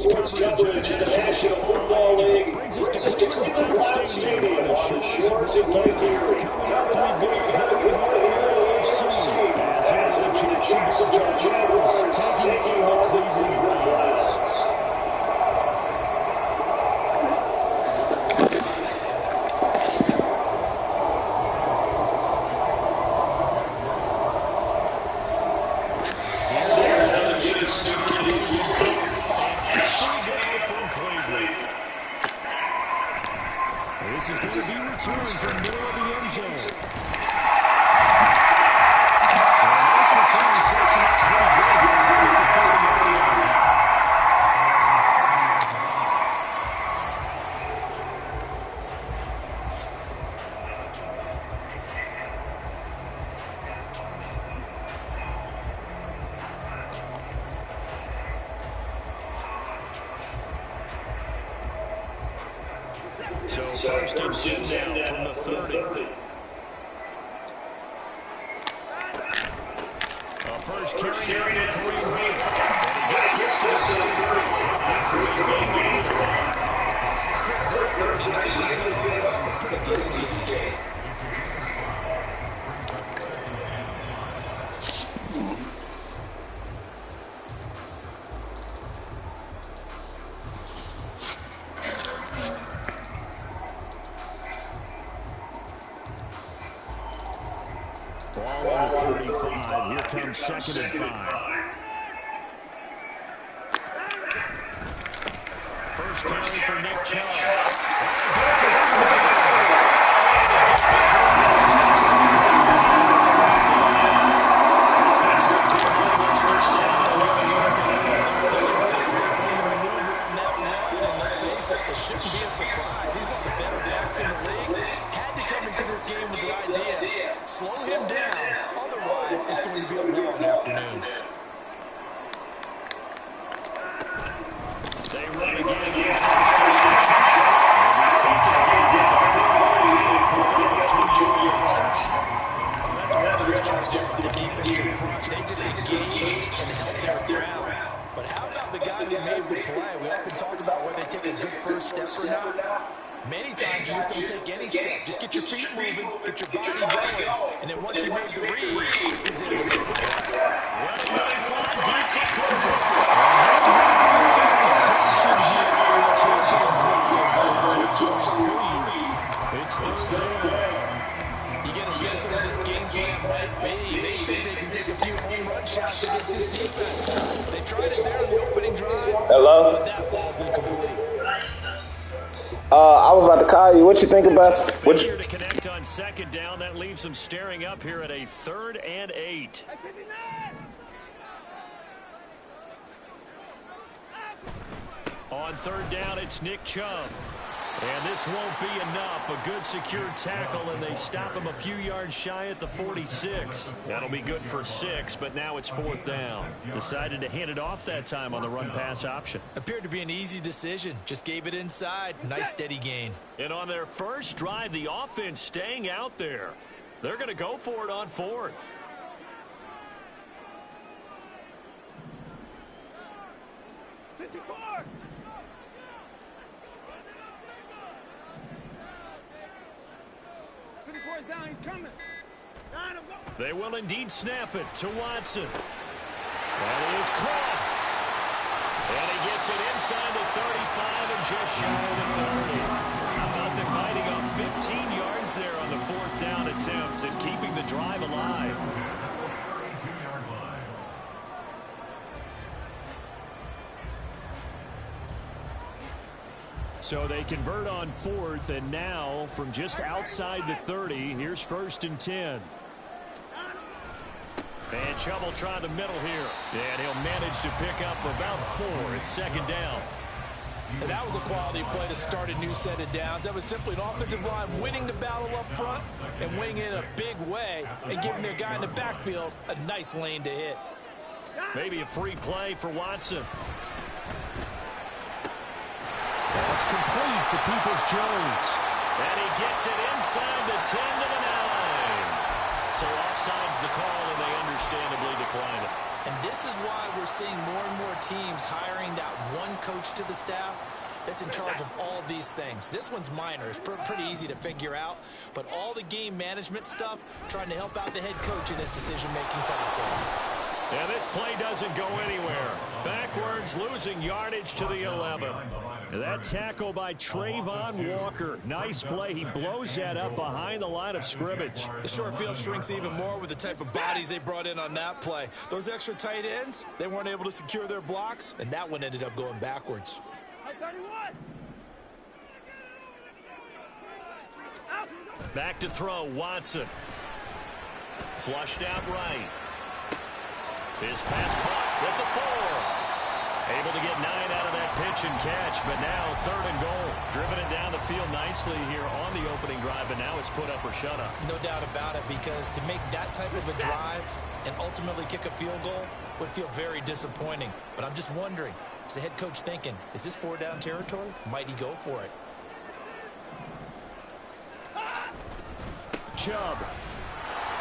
sports coverage in the National Football League brings us to Cleveland Browns Stadium on the shores of Lake Erie. Coming up, we've got a good one in the AFC as the Jacksonville Jaguars taking on the Cleveland Browns. This is going to be returned from middle of the end zone. And a nice return sets it up pretty good here at the 30-yard line. So first and 10 now from the 30. First carry for Kareem Hunt. And he gets this to the 30. Ball on the 35. Here comes second and 5. First carry for Nick Chubb. It shouldn't be a surprise. He's one of the better backs in the league. Had to come into this game with the idea, slow him down. Otherwise, it's going to be a long afternoon. They run again. That's what the job the defense. They just engage and help their ground. But how about the guy who made the play? We often talk about whether they take a good first step or not. Many times you just don't take any step. Just get your feet moving, get your body going, and then once he makes the read, he's in the It's third down. You get a sense of what this game plan might be. They think they can take a few home run shots against this defense. They tried it there in the opening drive. Hello? But that ball's incomplete. I was about to call you. What you think about what you... to connect on second down? That leaves them staring up here at a 3rd and 8. On third down, it's Nick Chubb. And this won't be enough. A good secure tackle, and they stop him a few yards shy at the 46. That'll be good for 6, but now it's 4th down. Decided to hand it off that time on the run-pass option. Appeared to be an easy decision. Just gave it inside. Nice steady gain. And on their first drive, the offense staying out there. They're going to go for it on 4th. They will indeed snap it to Watson. That is caught. And he gets it inside the 35 and just shy of the 30. How about them biting up 15 yards there on the 4th down attempt and keeping the drive alive? So they convert on 4th, and now from just outside the 30, here's 1st and 10. And Chubb will try the middle here. And he'll manage to pick up about 4. It's 2nd down. And that was a quality play to start a new set of downs. That was simply an offensive line winning the battle up front and winning it in a big way and giving their guy in the backfield a nice lane to hit. Maybe a free play for Watson. That's complete to Peoples-Jones. And he gets it inside the 10 to the 9. So offside's the call, and they understandably decline it. And this is why we're seeing more and more teams hiring that one coach to the staff that's in charge of all these things. This one's minor. It's pretty easy to figure out. But all the game management stuff, trying to help out the head coach in his decision-making process. And this play doesn't go anywhere. Backwards, losing yardage to the 11. That tackle by Trayvon Walker. Nice play. He blows that up behind the line of scrimmage. The short field shrinks even more with the type of bodies they brought in on that play. Those extra tight ends, they weren't able to secure their blocks, and that one ended up going backwards. Back to throw, Watson. Flushed out right. His pass caught with the 4. Able to get 9 out of that pitch and catch, but now 3rd and goal. Driven it down the field nicely here on the opening drive, but now it's put up or shut up. No doubt about it, because to make that type of a drive and ultimately kick a field goal would feel very disappointing. But I'm just wondering, is the head coach thinking, is this 4-down territory? Might he go for it? Chubb.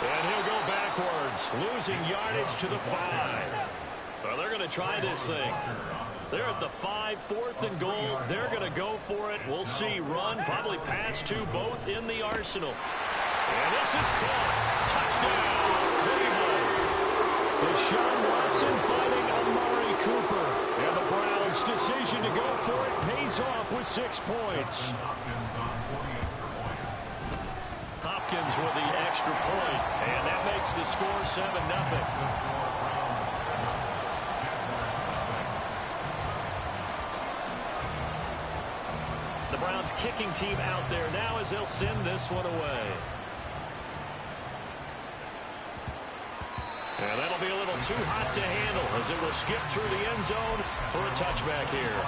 And he'll go backwards, losing yardage to the 5. Well, they're going to try this thing. They're at the 5, 4th and goal. They're going to go for it. We'll see. Run, probably pass to both in the arsenal. And this is caught. Touchdown, Cleveland. Deshaun Watson fighting Amari Cooper. And the Browns' decision to go for it pays off with 6 points. Hopkins with the extra point, and that makes the score 7-0. The Browns kicking team out there now as they'll send this one away. And that'll be a little too hot to handle as it will skip through the end zone for a touchback here.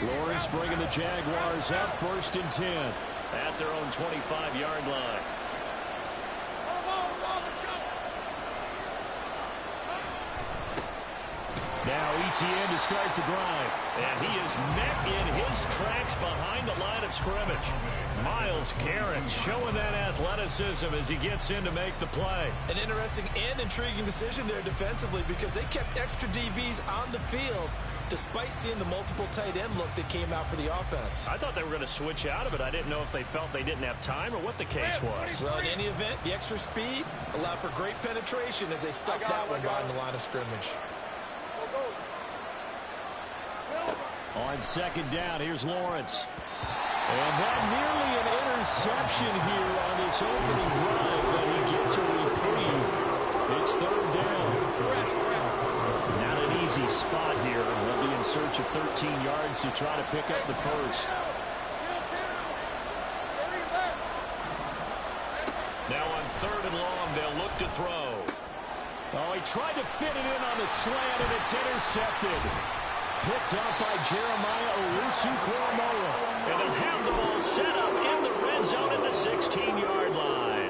Lawrence bringing the Jaguars up 1st and 10 at their own 25-yard line. Now ETN to start the drive. And he is met in his tracks behind the line of scrimmage. Myles Garrett showing that athleticism as he gets in to make the play. An interesting and intriguing decision there defensively, because they kept extra DBs on the field despite seeing the multiple tight end look that came out for the offense. I thought they were going to switch out of it. I didn't know if they felt they didn't have time or what the case was. Well, in any event, the extra speed allowed for great penetration as they stuck that one behind the line of scrimmage. On 2nd down, here's Lawrence. And that nearly an interception here on this opening drive, but he gets a reprieve. It's 3rd down. Not an easy spot here. They'll be in search of 13 yards to try to pick up the first. Now on 3rd and long, they'll look to throw. Oh, he tried to fit it in on the slant, and it's intercepted. Picked up by Jeremiah Owusu-Koramoah. And they'll have the ball set up in the red zone at the 16-yard line.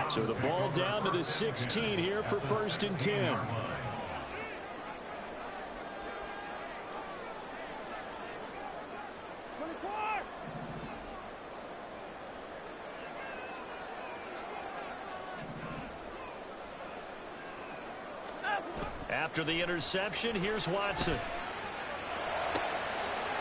So the ball down to the 16 here for 1st and 10. After the interception, here's Watson.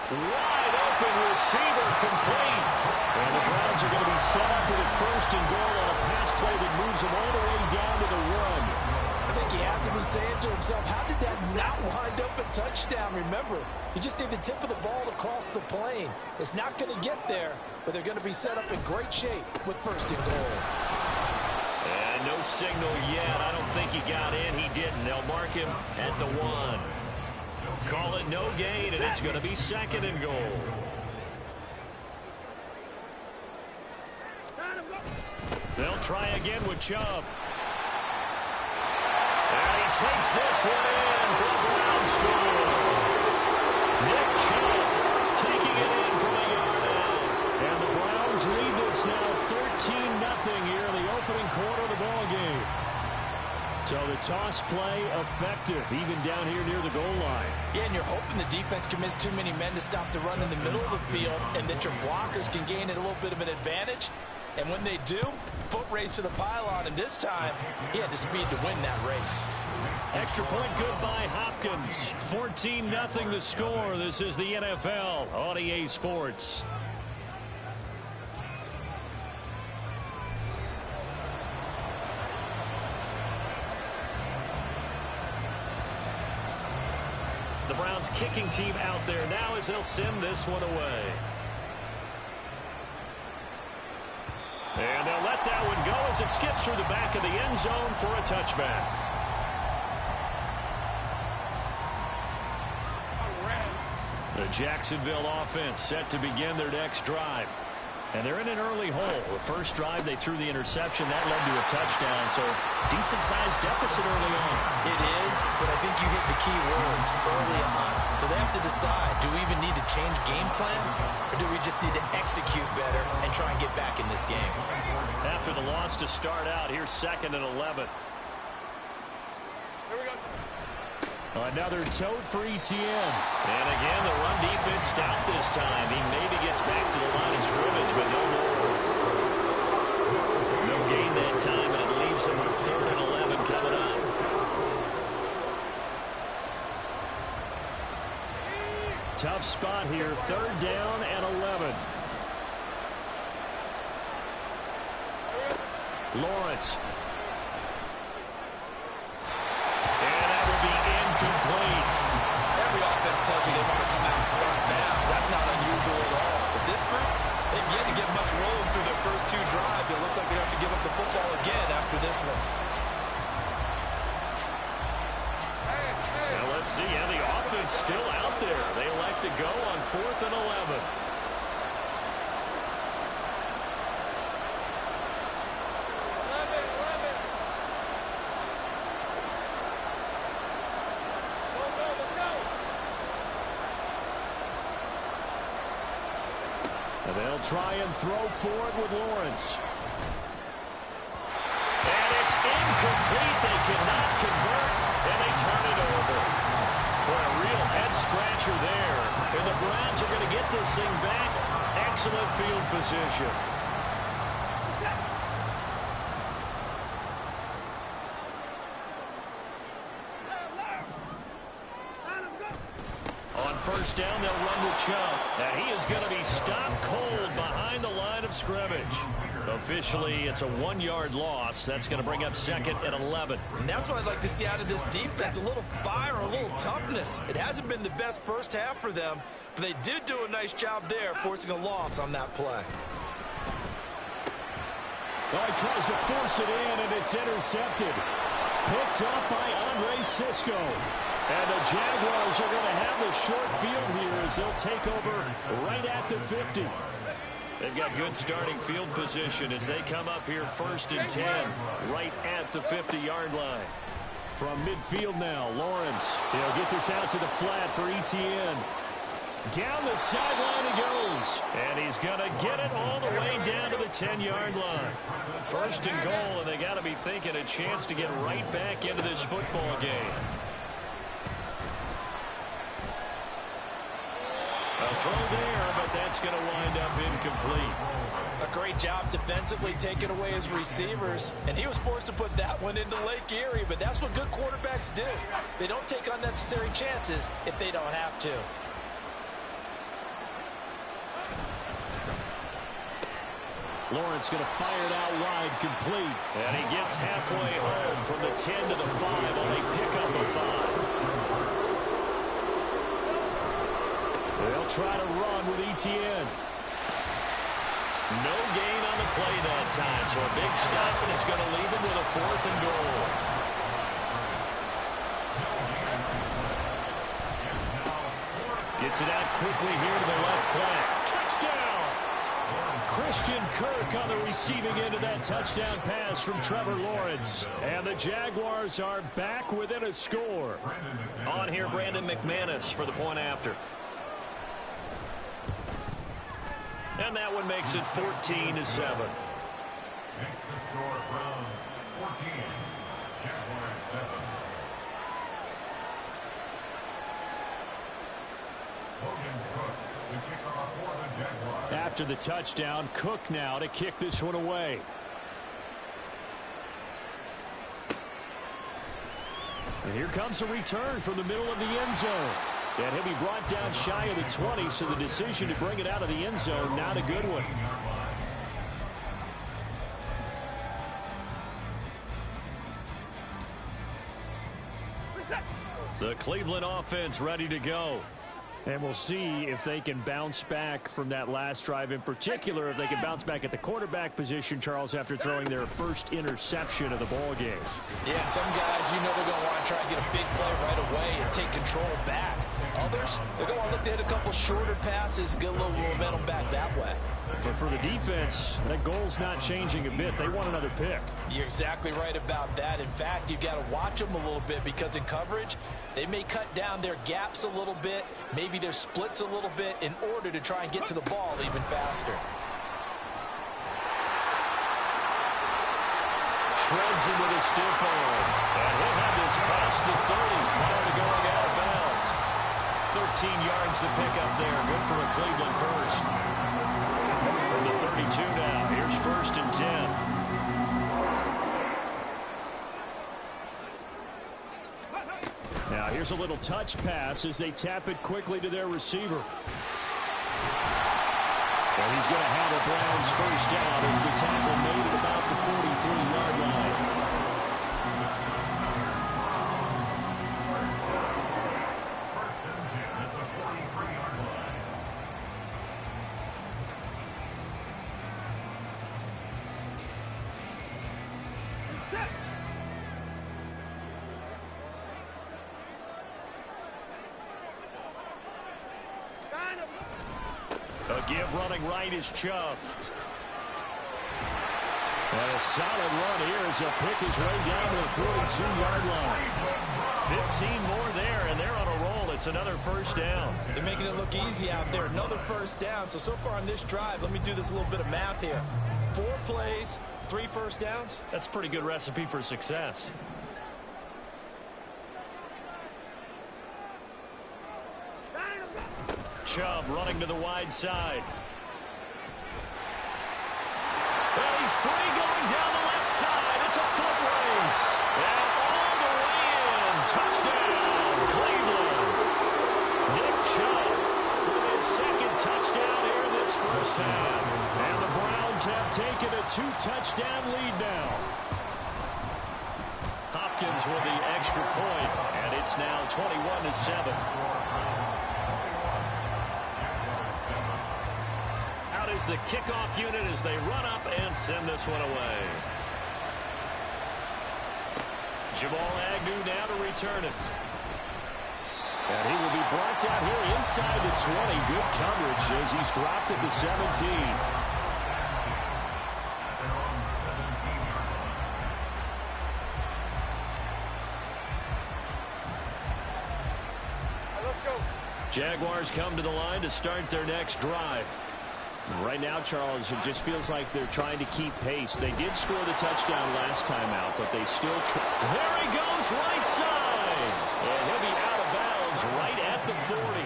Wide open receiver complete. And the Browns are going to be set up with a 1st and goal on a pass play that moves them all the way down to the run. I think he has to be saying to himself, how did that not wind up a touchdown? Remember, you just need the tip of the ball to cross the plane. It's not going to get there, but they're going to be set up in great shape with 1st and goal. And no signal yet. I don't think he got in. He didn't. They'll mark him at the 1. Call it no gain, and it's going to be 2nd and goal. They'll try again with Chubb. And he takes this one in for the Browns score. Nick Chubb taking it in from a yard out. And the Browns lead this now 13-0 here in the opening quarter of the ball game. So the toss play effective, even down here near the goal line. Yeah, and you're hoping the defense commits too many men to stop the run in the middle of the field and that your blockers can gain a little bit of an advantage. And when they do, foot race to the pylon, and this time, he had the speed to win that race. Extra point good by Hopkins. 14-0 the score. This is the NFL on EA Sports. The Browns kicking team out there now as they'll send this one away. And they'll let that one go as it skips through the back of the end zone for a touchback. The Jacksonville offense set to begin their next drive. And they're in an early hole. The first drive, they threw the interception. That led to a touchdown, so decent-sized deficit early on. It is, but I think you hit the key words early on. So they have to decide, do we even need to change game plan, or do we just need to execute better and try and get back in this game? After the loss to start out, here's 2nd and 11. Another tote for Etienne. And again, the run defense stout this time. He maybe gets back to the line of scrimmage, but no more. No gain that time, and it leaves him with 3rd and 11 coming up. Tough spot here, 3rd down and 11. Lawrence. Complete. Every offense tells you they want to come out and start fast. That's not unusual at all. But this group, they've yet to get much rolling through their first 2 drives. It looks like they have to give up the football again after this one. Now let's see how the offense still out there. They elect to go on 4th and 11. They'll try and throw forward with Lawrence. And it's incomplete. They cannot convert, and they turn it over. Boy, a real head-scratcher there. And the Browns are going to get this thing back. Excellent field position. On 1st down, they'll run with Chubb. Now he is going to be stopped cold behind the line of scrimmage. Officially, it's a 1-yard loss. That's going to bring up 2nd and 11. And that's what I'd like to see out of this defense, a little fire, a little toughness. It hasn't been the best first half for them, but they did do a nice job there, forcing a loss on that play. Well, he tries to force it in, and it's intercepted. Picked up by Andre Cisco. And the Jaguars are going to have the short field here as they'll take over right at the 50. They've got good starting field position as they come up here 1st and 10, right at the 50-yard line. From midfield now, Lawrence. He'll get this out to the flat for Etienne. Down the sideline he goes. And he's going to get it all the way down to the 10-yard line. 1st and goal, and they got to be thinking a chance to get right back into this football game. A throw there, but that's going to wind up incomplete. A great job defensively taking away his receivers, and he was forced to put that one into Lake Erie, but that's what good quarterbacks do. They don't take unnecessary chances if they don't have to. Lawrence going to fire it out wide, complete. And he gets halfway home from the 10 to the 5, only pick up a 5. They'll try to run with Etienne. No gain on the play that time, so a big stop, and it's going to leave him with a 4th and goal. Gets it out quickly here to the left flank. Touchdown! Christian Kirk on the receiving end of that touchdown pass from Trevor Lawrence. And the Jaguars are back within a score. On here, Brandon McManus for the point after. And that one makes it 14-7. After the touchdown, Cook now to kick this one away. And here comes a return from the middle of the end zone. And he'll be brought down shy of the 20, so the decision to bring it out of the end zone, not a good one. The Cleveland offense ready to go. And we'll see if they can bounce back from that last drive, in particular if they can bounce back at the quarterback position, Charles, after throwing their first interception of the ball game. Yeah, some guys, you know, they're going to want to try and get a big play right away and take control back. Others, they're going to want to look to hit a couple shorter passes, get a little momentum back that way. But for the defense, that goal's not changing a bit. They want another pick. You're exactly right about that. In fact, you've got to watch them a little bit, because in coverage, they may cut down their gaps a little bit, maybe their splits a little bit, in order to try and get to the ball even faster. Shreds into the stiff arm. And he'll have this past the 30 prior to going out of bounds. 13 yards to pick up there. Good for a Cleveland first. From the 32 now. Here's 1st and 10. Now here's a little touch pass as they tap it quickly to their receiver. And he's going to have a Browns first down as the tackle made at about the 43-yard line. A give running right is Chubb. And a solid run here as he'll pick his way down to the 42-yard line. 15 more there, and they're on a roll. It's another first down. They're making it look easy out there. Another first down. So far on this drive, let me do this little bit of math here. 4 plays, 3 first downs. That's a pretty good recipe for success. Chubb running to the wide side. And he's free going down the left side. It's a foot race. And all the way in. Touchdown, Cleveland. Nick Chubb with his 2nd touchdown here in this first half. And the Browns have taken a 2-touchdown lead now. Hopkins with the extra point, and it's now 21-7. Is the kickoff unit as they run up and send this one away. Jamal Agnew now to return it. And he will be brought down here inside the 20. Good coverage as he's dropped at the 17. Let's go. Jaguars come to the line to start their next drive. Right now, Charles, it just feels like they're trying to keep pace. They did score the touchdown last time out, but they still there he goes, right side. And he'll be out of bounds right at the 40.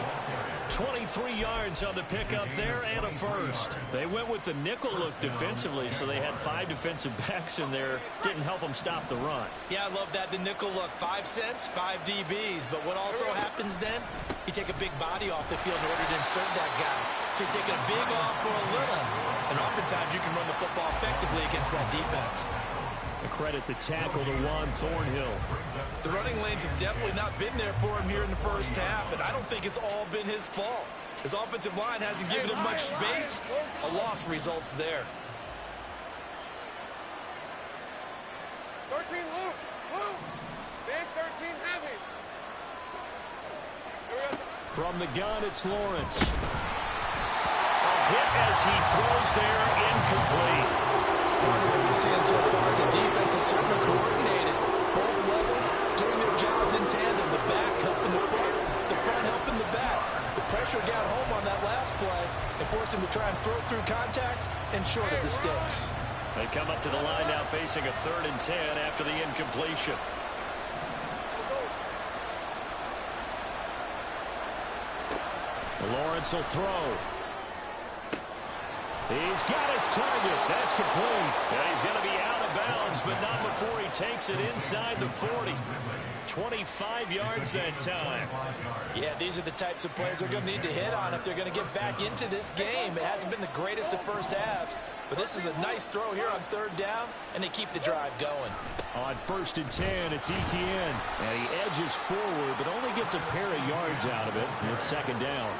23 yards on the pickup there and a first. They went with the nickel look defensively, so they had 5 defensive backs in there. Didn't help them stop the run. Yeah, I love that, the nickel look. 5 cents, 5 DBs. But what also happens then, you take a big body off the field in order to insert that guy. So you're taking a big off for a little. And oftentimes you can run the football effectively against that defense. A credit the tackle to Juan Thornhill. The running lanes have definitely not been there for him here in the first half, and I don't think it's all been his fault. His offensive line hasn't given him much space. A loss results there. 13 loop. Big 13 heavy. From the gun, it's Lawrence. A hit as he throws there, incomplete. What we're seeing so far is the defense is certainly coordinated. Both levels doing their jobs in tandem. The back helping the front helping the back. The pressure got home on that last play and forced him to try and throw through contact and short of the sticks. They come up to the line now facing a 3rd and 10 after the incompletion. Lawrence will throw. He's got his target. That's complete. And he's going to be out of bounds, but not before he takes it inside the 40. 25 yards that time. Yeah, these are the types of plays they're going to need to hit on if they're going to get back into this game. It hasn't been the greatest of first halves, but this is a nice throw here on 3rd down, and they keep the drive going. On 1st and 10, it's Etienne. And he edges forward, but only gets a pair of yards out of it. And it's 2nd down.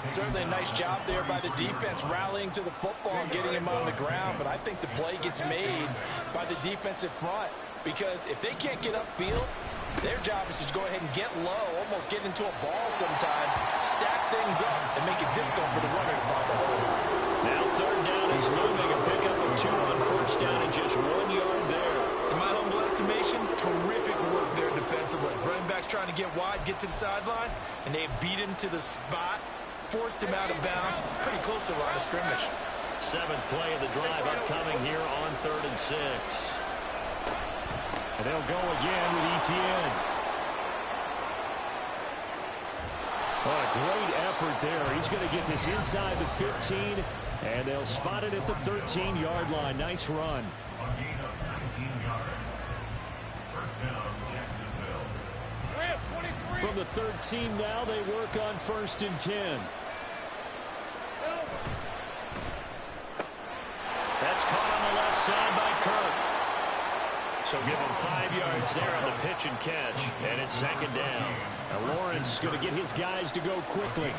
Certainly a nice job there by the defense rallying to the football and getting him on the ground, but I think the play gets made by the defensive front because if they can't get upfield, their job is to go ahead and get low, almost get into a ball sometimes, stack things up, and make it difficult for the runner to find a hole. Now 3rd down is looming, a pickup of 2 on 1st down and just 1 yard there. In my humble estimation, terrific work there defensively. Running backs trying to get wide, get to the sideline, and they beat him to the spot, forced him out of bounds, pretty close to the line of scrimmage. 7th play of the drive upcoming here on 3rd and 6. And they'll go again with Etienne. What a great effort there. He's going to get this inside the 15, and they'll spot it at the 13-yard line. Nice run. From the 13 now, they work on 1st and 10. That's caught on the left side by Kirk. So give him 5 yards there on the pitch and catch, and it's 2nd down. Now Lawrence going to get his guys to go quickly.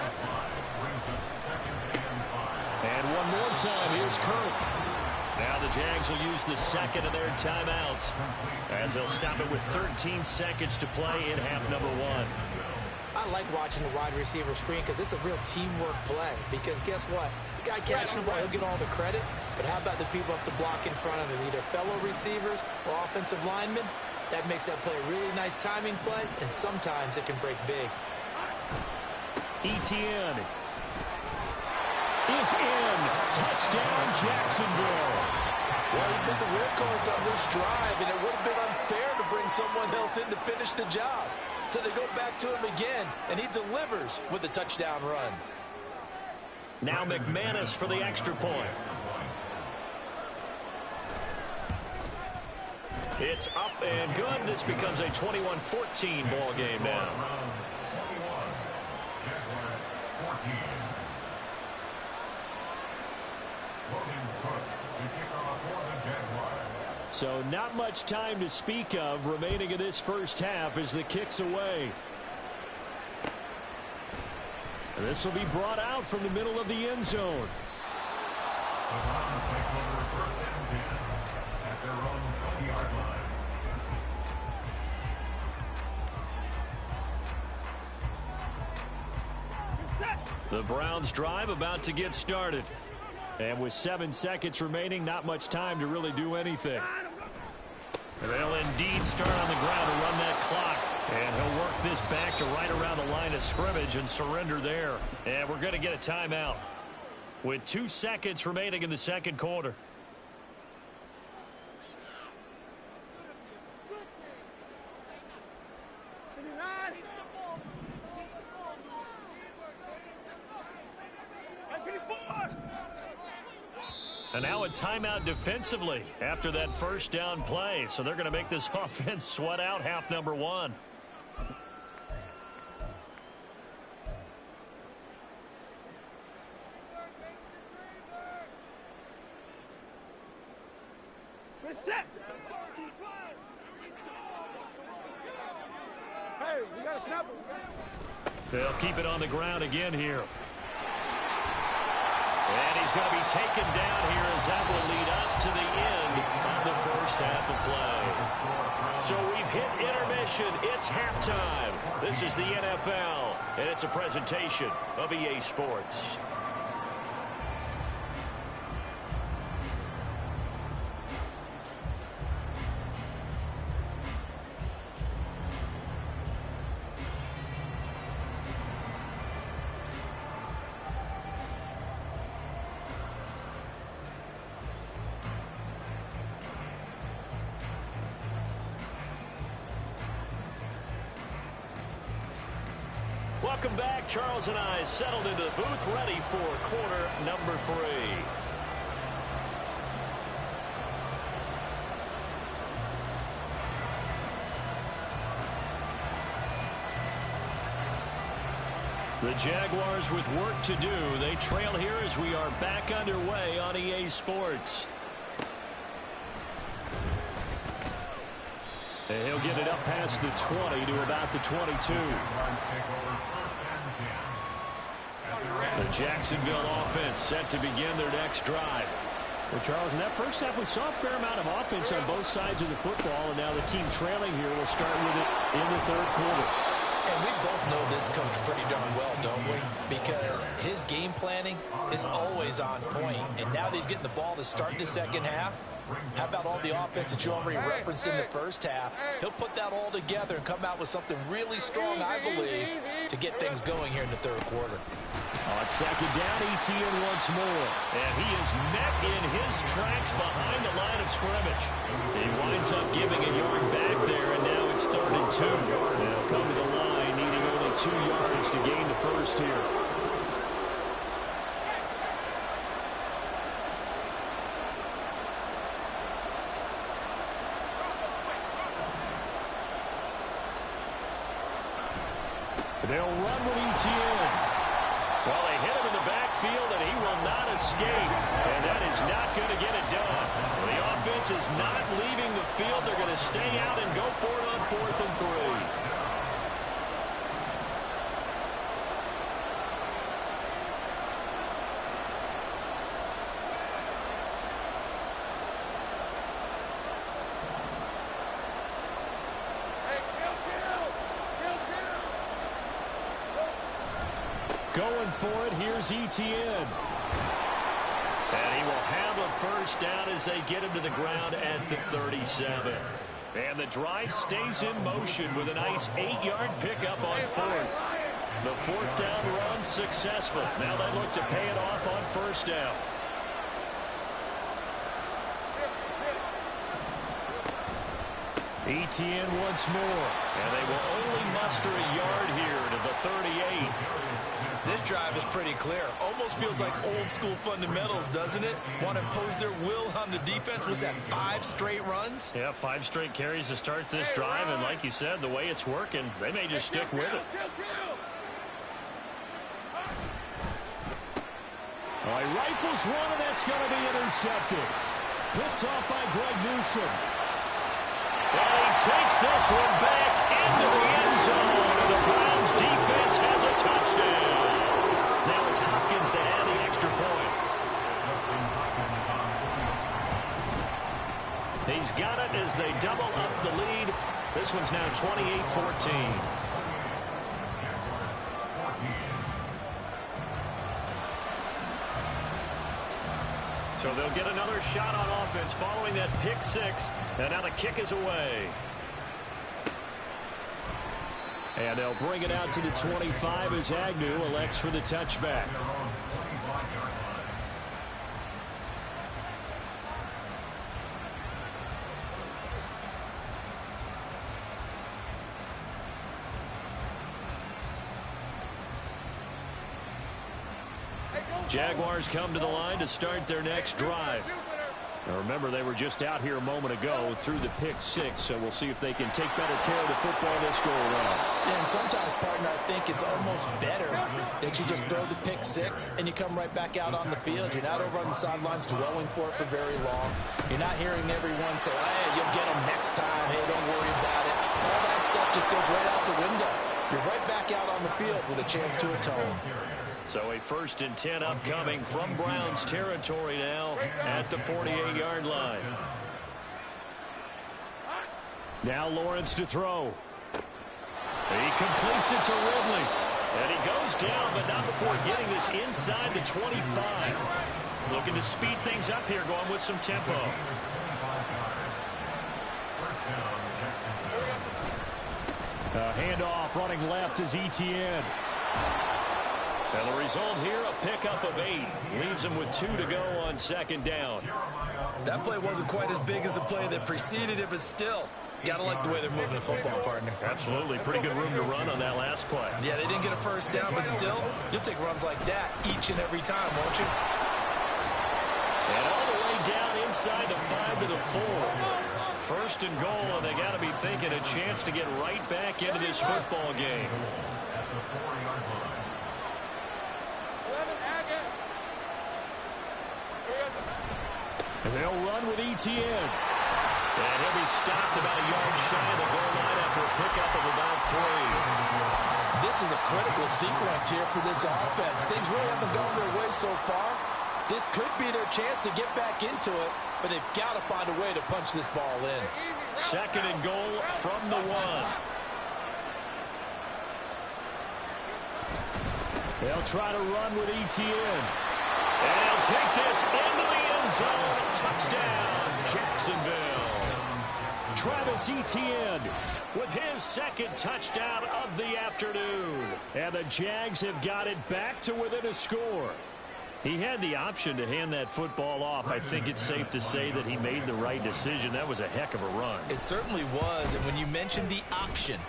And one more time, here's Kirk. Now the Jags will use the 2nd of their timeouts as they'll stop it with 13 seconds to play in half number 1. I like watching the wide receiver screen because it's a real teamwork play. Because guess what? The guy catching the ball, he'll get all the credit. But how about the people up to block in front of him, either fellow receivers or offensive linemen? That makes that play a really nice timing play, and sometimes it can break big. Etienne is in. Touchdown, Jacksonville. Well, he's been the workhorse on this drive, and it would have been unfair to bring someone else in to finish the job. So they go back to him again, and he delivers with a touchdown run. Now McManus for the extra point. It's up and good. This becomes a 21-14 ball game now. So not much time to speak of remaining in this first half as the kick's away. This will be brought out from the middle of the end zone. The Browns drive about to get started. And with 7 seconds remaining, not much time to really do anything. They'll indeed start on the ground to run that clock. And he'll work this back to right around the line of scrimmage and surrender there. And we're going to get a timeout with 2 seconds remaining in the second quarter. And now a timeout defensively after that first down play. So they're going to make this offense sweat out half number 1. Reset. Hey, we got a snapper. They'll keep it on the ground again here. And he's going to be taken down here as that will lead us to the end of the first half of play. So we've hit intermission. It's halftime. This is the NFL, and it's a presentation of EA Sports. Welcome back. Charles and I settled into the booth, ready for quarter number 3. The Jaguars with work to do. They trail here as we are back underway on EA Sports. And he'll get it up past the 20 to about the 22. The Jacksonville offense set to begin their next drive. Well, Charles, in that first half, we saw a fair amount of offense on both sides of the football, and now the team trailing here will start with it in the third quarter. And we both know this coach pretty darn well, don't we? Because his game planning is always on point. And now that he's getting the ball to start the second half, how about all the offense that you already referenced in the first half? He'll put that all together and come out with something really strong, I believe, to get things going here in the third quarter. On second down, Etienne once more. And he is met in his tracks behind the line of scrimmage. He winds up giving a yard back there, and now it's 3rd and 2. They'll come to the line, needing only 2 yards to gain the first here. They'll run with Etienne. Well, they hit him in the backfield, and he will not escape. And that is not going to get it done. The offense is not leaving the field. They're going to stay out and go for it on 4th and 3. Going for it, here's Etienne. And he will have a first down as they get him to the ground at the 37. And the drive stays in motion with a nice 8-yard pickup on 4th. The 4th down run successful. Now they look to pay it off on 1st down. Etienne once more. And they will only muster a yard here to the 38. This drive is pretty clear. Almost feels like old school fundamentals, doesn't it? Want to impose their will on the defense. Was that 5 straight runs? Yeah, 5 straight carries to start this drive. And like you said, the way it's working, they may just stick with it. Oh, he rifles one, and that's going to be intercepted. Picked off by Greg Newsome. And he takes this one back into the end zone. And the Browns defense has a touchdown. Now it's Hopkins to add the extra point. He's got it as they double up the lead. This one's now 28-14. So they'll get another shot on offense following that pick 6. And now the kick is away. And they'll bring it out to the 25 as Agnew elects for the touchback. Jaguars come to the line to start their next drive. Now remember, they were just out here a moment ago through the pick 6, so we'll see if they can take better care of the football this go around. Yeah, and sometimes, partner, I think it's almost better that you just throw the pick 6 and you come right back out on the field. You're not over on the sidelines dwelling for it for very long. You're not hearing everyone say, hey, you'll get them next time. Hey, don't worry about it. All that stuff just goes right out the window. You're right back out on the field with a chance to atone. So a 1st and 10 upcoming from Browns territory now at the 48-yard line. Now Lawrence to throw. He completes it to Ridley. And he goes down, but not before getting this inside the 25. Looking to speed things up here, going with some tempo. Handoff running left is Etienne. And the result here, a pickup of 8. Leaves him with 2 to go on 2nd down. That play wasn't quite as big as the play that preceded it, but still, Gotta like the way they're moving the football, partner. Absolutely. Pretty good room to run on that last play. Yeah, they didn't get a first down, but still, you'll take runs like that each and every time, won't you? And all the way down inside the 5 to the 4. First and goal, and they got to be thinking a chance to get right back into this football game. And they'll run with Etienne. And he'll be stopped about a yard shy of the goal line after a pickup of about 3. This is a critical sequence here for this offense. Things really haven't gone their way so far. This could be their chance to get back into it, but they've got to find a way to punch this ball in. Second and goal from the 1. They'll try to run with Etienne. And he'll take this into the end zone. Touchdown, Jacksonville. Travis Etienne with his second touchdown of the afternoon. And the Jags have got it back to within a score. He had the option to hand that football off. I think it's safe to say that he made the right decision. That was a heck of a run. It certainly was, and when you mentioned the option,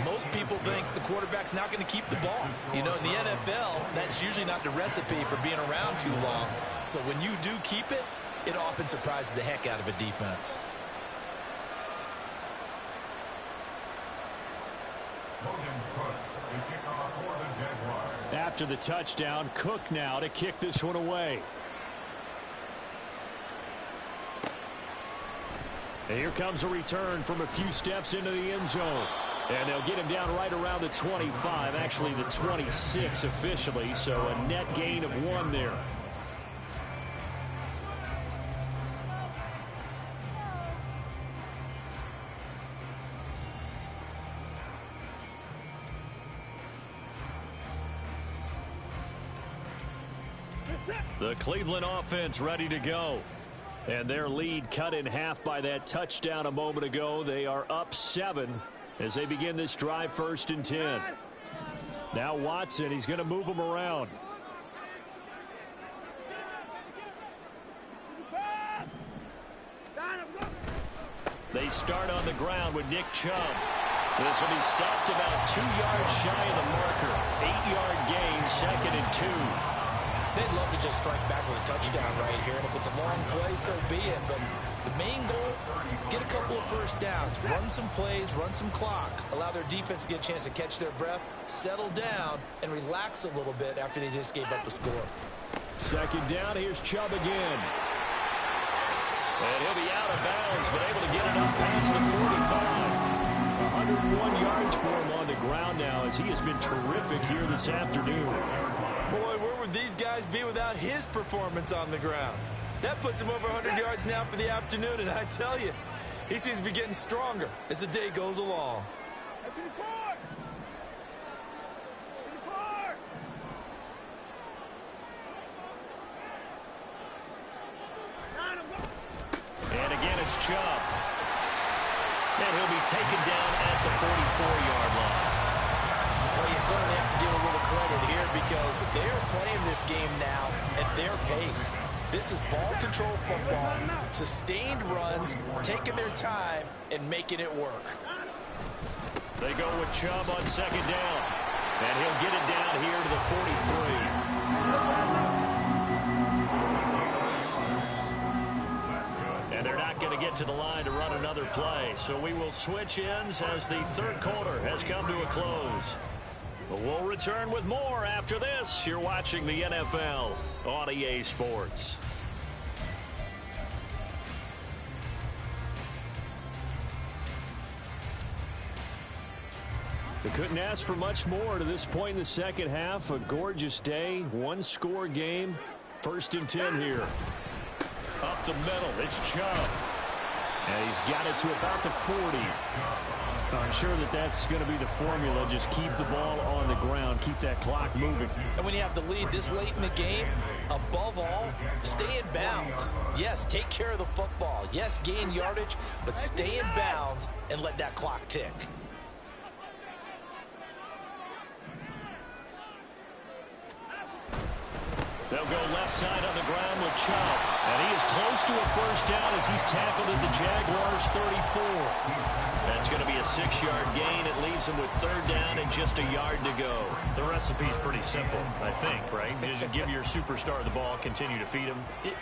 most people think the quarterback's not going to keep the ball. You know, in the NFL, that's usually not the recipe for being around too long. So when you do keep it, it often surprises the heck out of a defense. After the touchdown, Cook now to kick this one away. And here comes a return from a few steps into the end zone. And they'll get him down right around the 25, actually the 26 officially, so a net gain of 1 there. The Cleveland offense ready to go. And their lead cut in half by that touchdown a moment ago. They are up 7 as they begin this drive, 1st and 10. Now Watson, he's going to move them around. They start on the ground with Nick Chubb. This will be stopped about 2 yards shy of the marker. 8-yard gain, 2nd and 2. They'd love to just strike back with a touchdown right here, and if it's a long play, so be it. But the main goal, get a couple of first downs, run some plays, run some clock, allow their defense to get a chance to catch their breath, settle down, and relax a little bit after they just gave up a score. Second down, here's Chubb again. And he'll be out of bounds, but able to get it up past the 45. 101 yards for him on the ground now as he has been terrific here this afternoon. Boy, where would these guys be without his performance on the ground? That puts him over 100 yards now for the afternoon, and I tell you, he seems to be getting stronger as the day goes along. And again, it's Chubb. And he'll be taken down at the 44-yard line. Well, you certainly have to give a little credit here because they are playing this game now at their pace. This is ball control football, sustained runs, taking their time, and making it work. They go with Chubb on second down. And he'll get it down here to the 43. And they're not going to get to the line to run another play. So we will switch ends as the third quarter has come to a close. We'll return with more after this. You're watching the NFL on EA Sports. They couldn't ask for much more to this point in the second half. A gorgeous day, one-score game. 1st and 10 here. Up the middle, it's Chubb. And he's got it to about the 40. I'm sure that that's going to be the formula. Just keep the ball on the ground. Keep that clock moving. And when you have the lead this late in the game, above all, stay in bounds. Yes, take care of the football. Yes, gain yardage, but stay in bounds and let that clock tick. They'll go left side on the ground with Chubb. And he is close to a first down as he's tackled at the Jaguars' 34. That's going to be a 6-yard gain. It leaves him with third down and just a yard to go. The recipe's pretty simple, I think, right? Just give your superstar the ball, continue to feed him.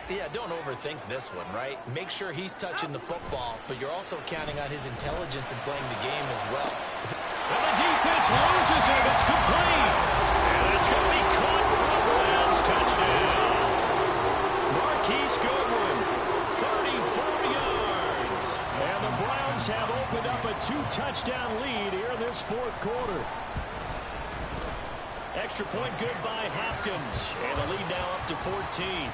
Yeah, don't overthink this one, right? Make sure he's touching the football, but you're also counting on his intelligence in playing the game as well. And the defense loses it. It's complete. And it's going to be caught for the Browns. Touchdown. Marquise Goodwin, 34 yards. And the Browns have opened up a 2-touchdown lead here in this fourth quarter. Extra point good by Hopkins. And the lead now up to 14.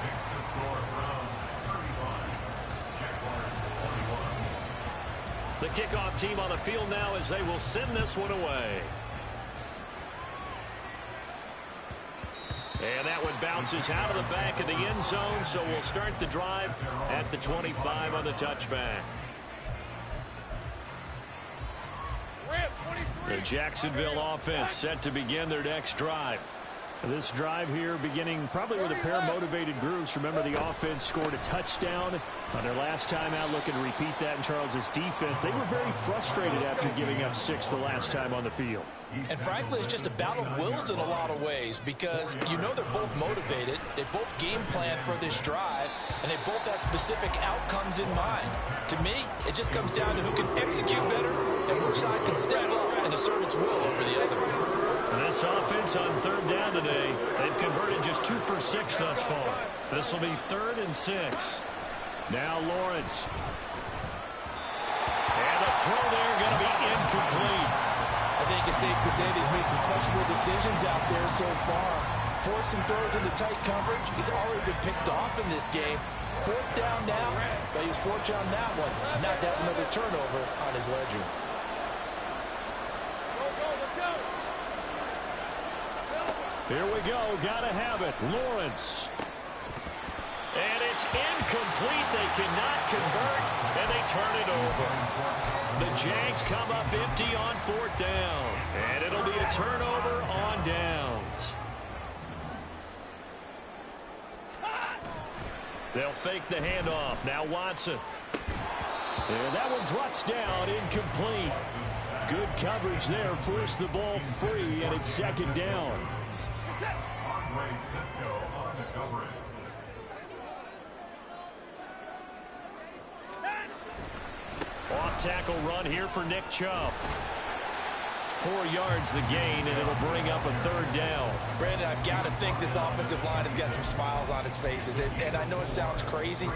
The kickoff team on the field now as they will send this one away. And that one bounces out of the back of the end zone, so we'll start the drive at the 25 on the touchback. The Jacksonville offense set to begin their next drive. This drive here beginning probably with a pair of motivated groups. Remember, the offense scored a touchdown on their last time out, looking to repeat that in Charles's defense. They were very frustrated after giving up 6 the last time on the field. And frankly, it's just a battle of wills in a lot of ways because you know they're both motivated, they both game plan for this drive, and they both have specific outcomes in mind. To me, it just comes down to who can execute better and which side can step up and assert its will over the other. This offense on third down today, they've converted just 2 for 6 thus far. This will be 3rd and 6. Now Lawrence. And the throw there going to be incomplete. I think it's safe to say that he's made some questionable decisions out there so far. Forced some throws into tight coverage. He's already been picked off in this game. 4th down now, but he was fortunate on that one. Not to have another turnover on his ledger. Here we go. Got to have it. Lawrence. And it's incomplete. They cannot convert, and they turn it over. The Jags come up empty on 4th down, and it'll be a turnover on downs. They'll fake the handoff. Now Watson. And that one drops down, incomplete. Good coverage there. Forced the ball free, and it's 2nd down. Off-tackle run here for Nick Chubb. 4 yards the gain, and it'll bring up a 3rd down. Brandon, I've got to think this offensive line has got some smiles on its faces. And I know it sounds crazy,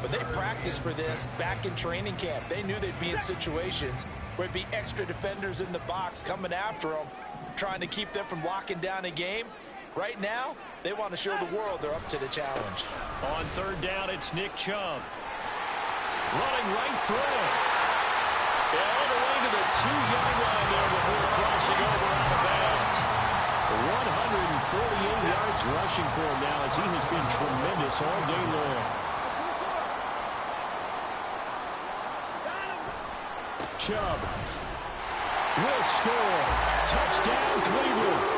but they practiced for this back in training camp. They knew they'd be in situations where it'd be extra defenders in the box coming after them, trying to keep them from locking down a game. Right now, they want to show the world they're up to the challenge. On 3rd down, it's Nick Chubb. Running right through it. And all the way to the 2-yard line there before crossing over out of bounds. 148 yards rushing for him now as he has been tremendous all day long. Chubb will score. Touchdown, Cleveland.